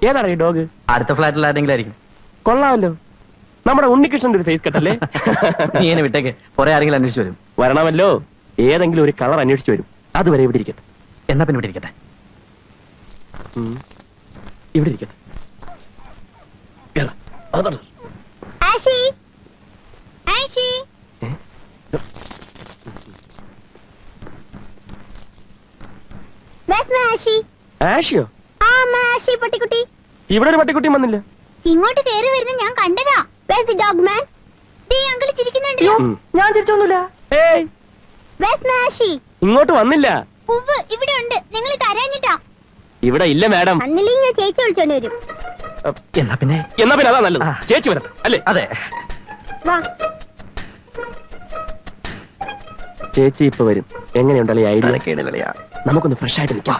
ഏതാണ് ഈ ഡോഗ്? അടുത്ത ഫ്ലാറ്റിൽ ആരെങ്കിലും ആയിരിക്കും. കൊള്ളാമല്ലോ, നമ്മുടെ ഉണ്ണികൃഷ്ണന്റെ ഒരു ഫേസ് കട്ടല്ലേ? നീ എന്നെ വിട്ടേക്ക്, കുറെ ആരെങ്കിലും അന്വേഷിച്ചു വരും. വരണമല്ലോ, ഏതെങ്കിലും ഒരു കളർ അന്വേഷിച്ചു വരും. അതുവരെ ഇവിടെ ഇരിക്കട്ടെ. എന്നാ പിന്നെ ഇവിടെ ഇരിക്കട്ടെ. ഇവിടെ ഇരിക്കട്ടെ. ആഷി, ആഷി. ആഷി. ആഷിയോ? ആ ആഷി പട്ടിക്കുട്ടി. ഇവിടെ ഒരു പട്ടിക്കുട്ടിയും വന്നില്ല. ഇങ്ങോട്ട് കയറി വരുന്ന ഞാൻ കണ്ടതാ. Where's the dog man? ദേ അങ്കിൾ ചിരിക്കുന്നുണ്ടല്ലോ. ഞാൻ തിരിച്ചൊന്നുമില്ല. ഏയ്, Where's my ആഷി? ഇങ്ങോട്ട് വന്നില്ല. പൂവ് ഇവിടെ ഉണ്ട്, നിങ്ങൾ തരാഞ്ഞിട്ടാ. ഇവിടെ ഇല്ല മാഡം. അന്നില്ലെങ്കിൽ ഞാൻ ചേച്ചി വിളിച്ചോണ്ട് വരും. എന്നാ പിന്നെ അതാ നല്ലത്. ചേച്ചി വരട്ടെ അല്ലേ? അതെ, വാ. ചേച്ചി ഇപ്പൊ വരും. എങ്ങനെയുണ്ടല്ലേ ഐഡിയ? കേടില്ല. നമുക്കൊന്ന് ഫ്രഷ് ആയിട്ട് നിൽക്കാം.